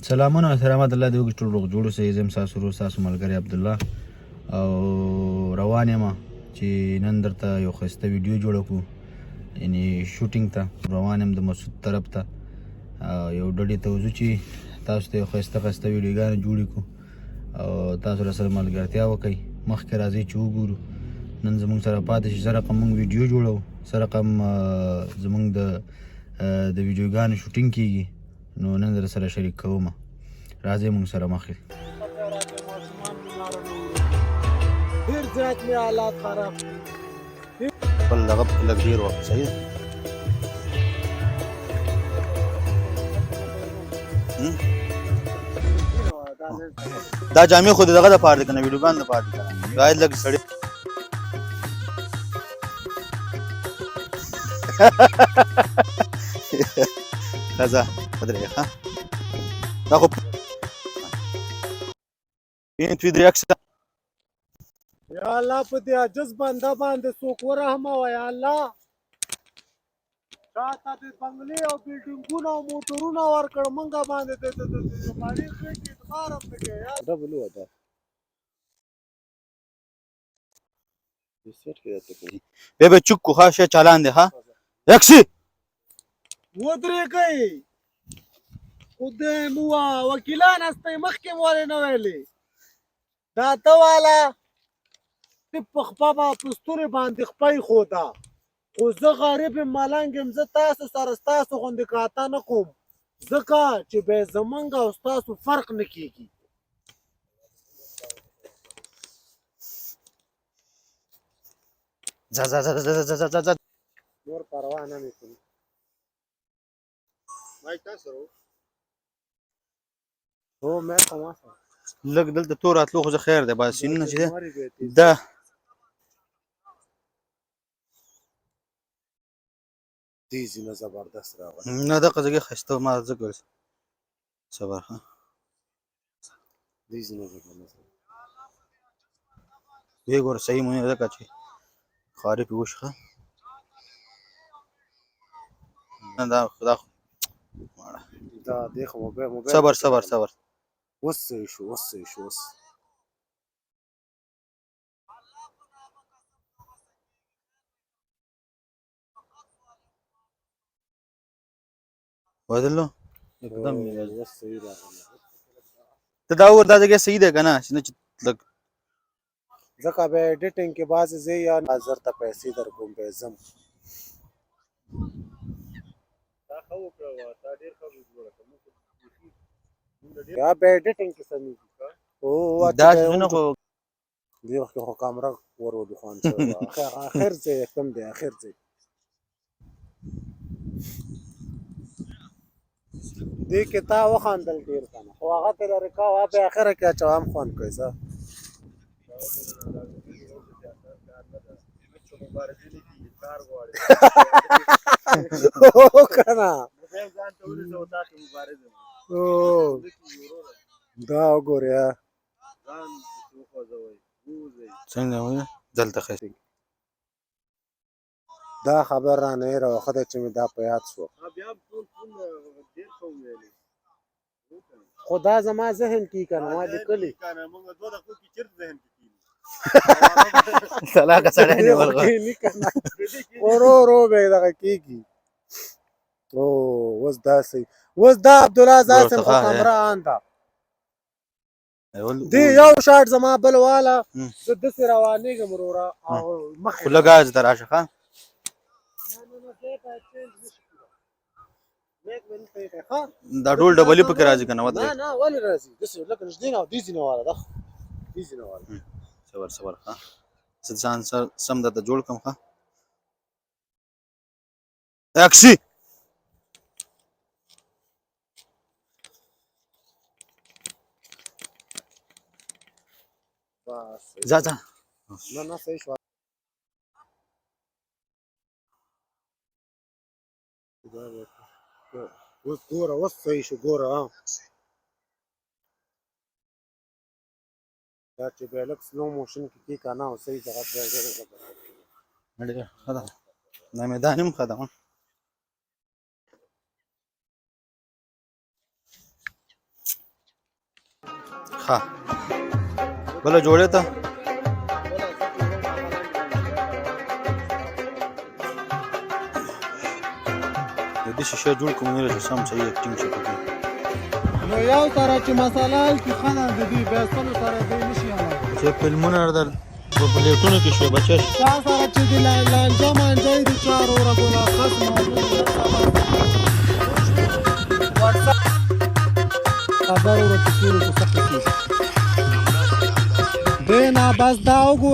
سلامونه سلامات الله دې وکړي ټول روغ جوړ اوسئ. زه یم ستاسو ورور ستاسو ملګری عبدالله او روان یم چې نن درته یو ښایسته ویډیو جوړه کړو، یعنې شوټینګ ته روان یم د مسعود طرف ته. یو ډډې ته وځو چې تاسو ته یو ښایسته ښایسته ویډیوګانې جوړې کړو او تاسو راسره ملګرتیا وکړئ. مخکې راځئ چې وګورو. نن زموږ سره پاتې شي، څه رقم موږ ویډیو جوړو، څه رقم زموږ د ویډیوګانو شوټینګ کیږي، نو نن در سره شریک کوم. راځئ موږ سره مخکې. ډېر زیات مې حالات خراب خپل دغه پکې لږ ډېر وخت صحیح ده. دا جامې خو د دغه دپاره دي که نه، ویډیوګانو دپاره دي که نه، باید لږ سړی ښځه ودرېږه ښه. دا خو دوی عکسه یا الله په دې عجز بنده باندې څوک ورحمه وه یا الله. شاته د بنګلې او بلډینګونه او موټرونه ورکړ، موږ باندې د زمانې خېټې ادغار هم نه کوي. ډبل وده بیا به چوک کو ښه شی چالان دی ښه یکسي ودرېږئ. خدای مو وکیلان هستئ، مخکې مو ولې نه ویلې؟ دا ته واله ته په خپه به په ستوري باندې خپه ایښوده، خو زه غریب یم ملنګ یم، زه تاسو سره ستاسو غوندې کاته نه کوم، ځکه چې بیا زمونږ او ستاسو فرق نه کېږي. ځه ځه ځه ځه ځه ځه ځه نور پروا نه مې کوي. هو مې کومه لږ دلته تور راتلو خو زه خیر دی، بس سینونه چې دی دا تیزی نه زبردست راغلی. نه دغه ځای ښایسته ما ځکه صبر ښه تیزی نه زبردست ویې ګوره صحیح مونږ ځکه چې خاري پې وشي ښه. نه دا خو دا دی خو موبایل صبر صبر صبر اوس صحیح شو، اوس صحیح شو، اوس بدلو एकदम اوس صحیح راغلی. ته دا وګوره دا ځای صحیح دی که نه، چې نه چې لږ ځکه بیا ایډیټینګ کې بعضې زه یا نظر ته پیسې در کوم بیا ځم. دا ښه وکړه، تا ډېر ښه ویډیو راکړه، یا بیا ایډیټینګ کې سمېږي. دا څیزونه خو دې وخت کې خو کامره ور ودخوان شوی وه. اخر ځای کوم دی؟ اخر ځای دې کې تا وخندل ډېر که نه، خو هغه ته لرې کوه بیا اخره کې اچوه هم خوند کوي. ځه هو که نه دا وګورې څنګه وایي دلته ښایسته دا خبر را نه هېره وه، ښه ده چې مې دا په یاد شوه. خو دا زما ذهن کې که نه ما لیکلي طلاقه سړی نیول ورو ورو به یې دغه کېږي. اوس دا صحیح، اوس دا عبدالله ذاسم خو کمره ان ده. دې یو شاټ زما بل واله زه داسې روانېږم وروره او مخې خو لږ ګاز ته راشه ښه. دا ټول ډبلي پکې راځي که نه ودرېږه. نه نه ولې راځي داسې لکه نږدې نه دې ځینې واله ده، دې ځینې واله صبر صبر ښه. زه ځان سم درته جوړ کړم ښه. اکسي ځه ځه نه نه صحیح شو. اوس ګوره اوس صحیح شو، ګوره دا چې بیا لږ سلو موشن کې کېږي که نه او صحیح دغه بیا ډېره زبردست ډېره ښه ده، دا میدان هم ښه ده. ښه بله جوړې ته د دې شیشه جوړ کوم نه چې سم صحیح اکټینګ شي پکې نو یو سره چې مساله حل کړي ښه ده د دې بیا سلو سره دی نه شي حلال چې فلمونه در په پلیټونو کې شوی بچه چا سره چې د لانجه مانجه د چا وروره ګوله خس وټساپ خبر وروره چې ټولو په سخته کېږي دی نه بس دا وګوره